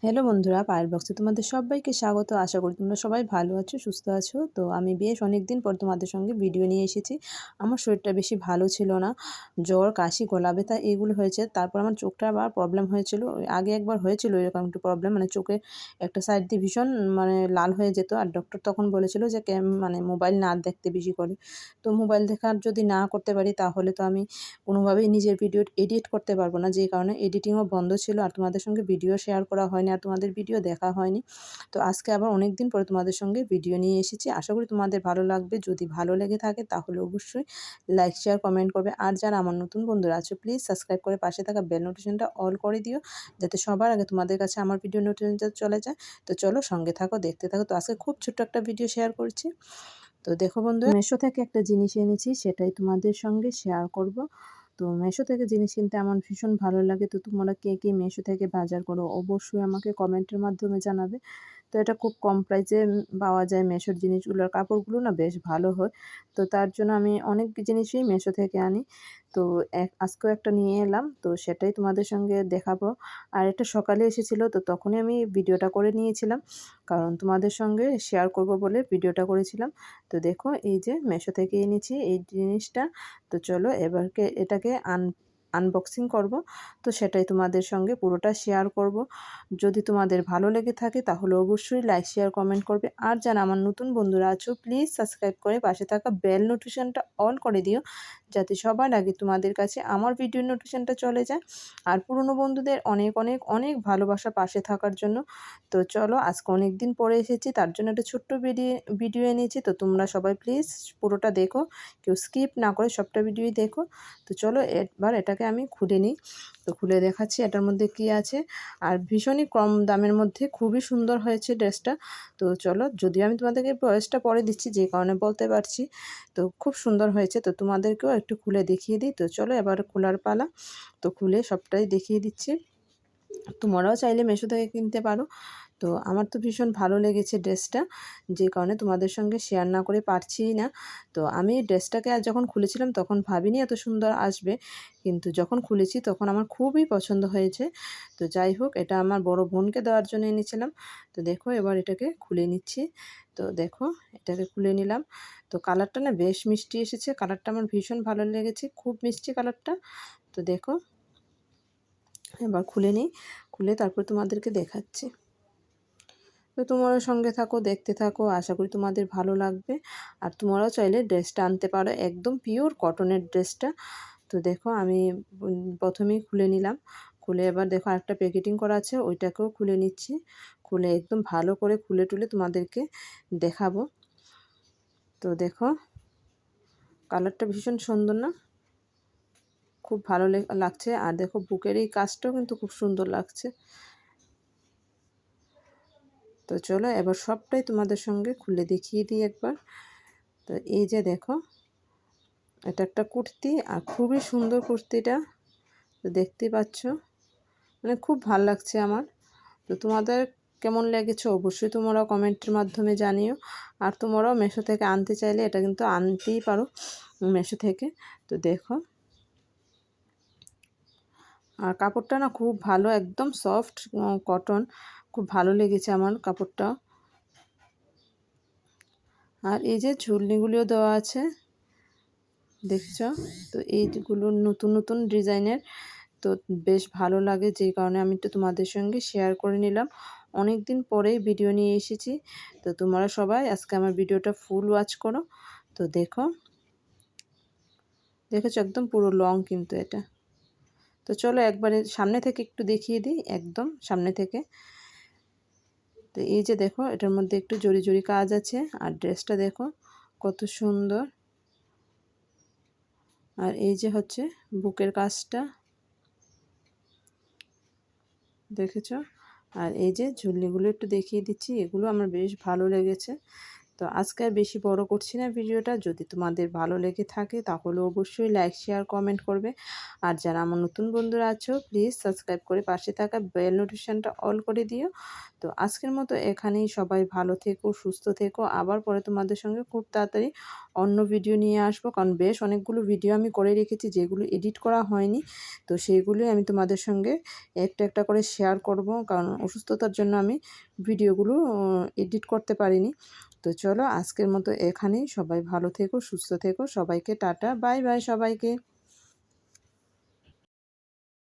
Hello বন্ধুরা, পায়েল ব্লগসে তোমাদের সবাইকে স্বাগত। আশা করি তোমরা সবাই ভালো আছো, সুস্থ আছো। তো আমি বেশ অনেক দিন পর তোমাদের সঙ্গে ভিডিও নিয়ে এসেছি। আমার শরীরটা বেশি ভালো ছিল না, জ্বর, কাশি, গলা ব্যথা এগুলো হয়েছে। তারপর আমার চোখটা আবার প্রবলেম হয়েছিল। আগে একবার হয়েছিল এরকম একটু প্রবলেম, মানে চোখে একটা সাইড দিয়ে ভীষণ লাল হয়ে যেত। আর ডক্টর তখন বলেছিল যে মোবাইল না দেখতে বেশি করে। তো মোবাইল দেখার যদি না করতে পারি তাহলে তো আমি কোনোভাবেই নিজের ভিডিও এডিট করতে পারবো না, যেই কারণে এডিটিংও বন্ধ ছিল আর তোমাদের সঙ্গে ভিডিও শেয়ার করা হয়নি আর তোমাদের ভিডিও দেখা হয়নি। তো আজকে আবার অনেক দিন পরে তোমাদের সঙ্গে ভিডিও নিয়ে এসেছি। আশা করি তোমাদের ভালো লাগবে। যদি ভালো লেগে থাকে তাহলে অবশ্যই লাইক, শেয়ার, কমেন্ট করবে। আর যারা আমার নতুন বন্ধুরা আছো প্লিজ সাবস্ক্রাইব করে পাশে থাকা বেল নোটিফিকেশনটা অল করে দিও, যাতে সবার আগে তোমাদের কাছে আমার ভিডিও নোটিফিকেশনটা চলে যায়। তো চলো সঙ্গে থাকো, দেখতে থাকো। তো আজকে খুব ছোট্ট একটা ভিডিও শেয়ার করছি। তো দেখো বন্ধুরা, মেশো থেকে একটা জিনিস এনেছি, সেটাই তোমাদের সঙ্গে শেয়ার করব। তো মেশো থেকে জিনিস কিনতে আমার ভীষণ ভালো লাগে। তো তোমরা কে কে মেশো থেকে বাজার করো অবশ্যই আমাকে কমেন্টের মাধ্যমে জানাবে। তো এটা খুব কম প্রাইসে পাওয়া যায়। মেশোর জিনিসগুলোর কাপড়গুলো না বেশ ভালো হয়। তো তার জন্য আমি অনেক জিনিসই মেশো থেকে আনি। তো আজকেও একটা নিয়ে এলাম, তো সেটাই তোমাদের সঙ্গে দেখাবো। আর এটা সকালে এসেছিলো, তো তখনই আমি ভিডিওটা করে নিয়েছিলাম, কারণ তোমাদের সঙ্গে শেয়ার করব বলে ভিডিওটা করেছিলাম। তো দেখো এই যে মেশো থেকে এনেছি এই জিনিসটা। তো চলো এবারকে এটাকে আনবক্সিং করব। তো সেটাই তোমাদের সঙ্গে পুরোটা শেয়ার করব। যদি তোমাদের ভালো লেগে থাকে তাহলে অবশ্যই লাইক, শেয়ার, কমেন্ট করবে। আর যারা আমার নতুন বন্ধুরা আছো প্লিজ সাবস্ক্রাইব করে পাশে থাকা বেল নোটিফিকেশনটা অন করে দিও, যাতে সবার আগে তোমাদের কাছে আমার ভিডিও নোটিফিকেশনটা চলে যায়। আর পুরনো বন্ধুদের অনেক অনেক অনেক ভালোবাসা পাশে থাকার জন্য। তো চলো আজকে অনেক দিন পরে এসেছি, তার জন্য একটা ছোট্ট ভিডিও এনেছি। তো তোমরা সবাই প্লিজ পুরোটা দেখো, কেউ স্কিপ না করে সবটা ভিডিওই দেখো। তো চলো এবার এটাকে আমি খুলে নিই। তো খুলে দেখাচ্ছি এটার মধ্যে কি আছে। আর ভীষণই কম দামের মধ্যে খুবই সুন্দর হয়েছে ড্রেসটা। তো চলো, যদিও আমি তোমাদেরকে ভয়েসটা পরে দিচ্ছি যে কারণে বলতে পারছি। তো খুব সুন্দর হয়েছে, তো তোমাদেরকেও একটু খুলে দেখিয়ে দিই। তো চলো এবার খোলার পালা। তো খুলে সবটাই দেখিয়ে দিচ্ছি। তোমরাও চাইলে মেশো থেকে কিনতে পারো। তো আমার তো ভীষণ ভালো লেগেছে ড্রেসটা, যে কারণে তোমাদের সঙ্গে শেয়ার না করে পারছিই না। তো আমি ড্রেসটাকে আর যখন খুলেছিলাম তখন ভাবিনি এত সুন্দর আসবে, কিন্তু যখন খুলেছি তখন আমার খুবই পছন্দ হয়েছে। তো যাই হোক, এটা আমার বড় বোনকে দেওয়ার জন্য এনেছিলাম। তো দেখো এবার এটাকে খুলে নিচ্ছি। তো দেখো এটাকে খুলে নিলাম। তো কালারটা না বেশ মিষ্টি এসেছে, কালারটা আমার ভীষণ ভালো লেগেছে, খুব মিষ্টি কালারটা। তো দেখো এবার খুলে নিই, খুলে তারপর তোমাদেরকে দেখাচ্ছি। তো তোমরাও সঙ্গে থাকো, দেখতে থাকো, আশা করি তোমাদের ভালো লাগবে। আর তোমরাও চাইলে ড্রেসটা আনতে পারো, একদম পিওর কটনের ড্রেসটা। তো দেখো আমি প্রথমেই খুলে নিলাম। খুলে এবার দেখো আরেকটা প্যাকেটিং করা আছে, ওইটাকেও খুলে নিচ্ছি। খুলে একদম ভালো করে খুলে টুলে তোমাদেরকে দেখাবো। তো দেখো কালারটা ভীষণ সুন্দর না, খুব ভালো লাগছে। আর দেখো বুকের এই কাজটাও কিন্তু খুব সুন্দর লাগছে। তো চলো এবার সবটাই তোমাদের সঙ্গে খুলে দেখিয়ে দিই একবার। তো এই যে দেখো, এটা একটা কুর্তি আর খুবই সুন্দর কুর্তিটা। তো দেখতেই পাচ্ছ, মানে খুব ভালো লাগছে আমার। তো তোমাদের কেমন লেগেছে অবশ্যই তোমরা কমেন্টের মাধ্যমে জানিও। আর তোমরাও মেশো থেকে আনতে চাইলে এটা কিন্তু আনতেই পারো মেশো থেকে। তো দেখো, আর কাপড়টা না খুব ভালো, একদম সফট কটন, খুব ভালো লেগেছে আমার কাপড়টা। আর এই যে ঝুলনিগুলিও দেওয়া আছে, দেখছো? তো এইগুলো নতুন নতুন ডিজাইনের। তো বেশ ভালো লাগে, যেই কারণে আমি তো তোমাদের সঙ্গে শেয়ার করে নিলাম। অনেক দিন পরেই ভিডিও নিয়ে এসেছি। তো তোমরা সবাই আজকে আমার ভিডিওটা ফুল ওয়াচ করো। তো দেখো, দেখেছো একদম পুরো লং কিন্তু এটা। তো চলো একবারে সামনে থেকে একটু দেখিয়ে দিই, একদম সামনে থেকে। তো এই যে দেখো, এটার মধ্যে একটু জরি জরি কাজ আছে। আর ড্রেসটা দেখো কত সুন্দর। আর এই যে হচ্ছে বুকের কাজটা, দেখেছো? আর এই যে ঝুলনিগুলো একটু দেখিয়ে দিচ্ছি, এগুলো আমার বেশ ভালো লেগেছে। তো আজকে আর বেশি বড় করছি না ভিডিওটা। যদি তোমাদের ভালো লেগে থাকে তাহলে অবশ্যই লাইক শেয়ার কমেন্ট করবে। আর যারা আমার নতুন বন্ধুরা আছো প্লিজ সাবস্ক্রাইব করে পাশে থাকা বেল নোটিফিকেশনটা অল করে দিও। তো আজকের মতো এখানেই, সবাই ভালো থেকো, সুস্থ থেকো। আবার পরে তোমাদের সঙ্গে খুব তাড়াতাড়ি অন্য ভিডিও নিয়ে আসবো, কারণ বেশ অনেকগুলো ভিডিও আমি করে রেখেছি যেগুলো এডিট করা হয়নি। তো সেইগুলোই আমি তোমাদের সঙ্গে একটা একটা করে শেয়ার করব, কারণ অসুস্থতার জন্য আমি ভিডিওগুলো এডিট করতে পারিনি। তো চলো আজকের মতো এখানেই, সবাই ভালো থেকো, সুস্থ থেকো, সবাইকে টাটা, বাই বাই সবাইকে।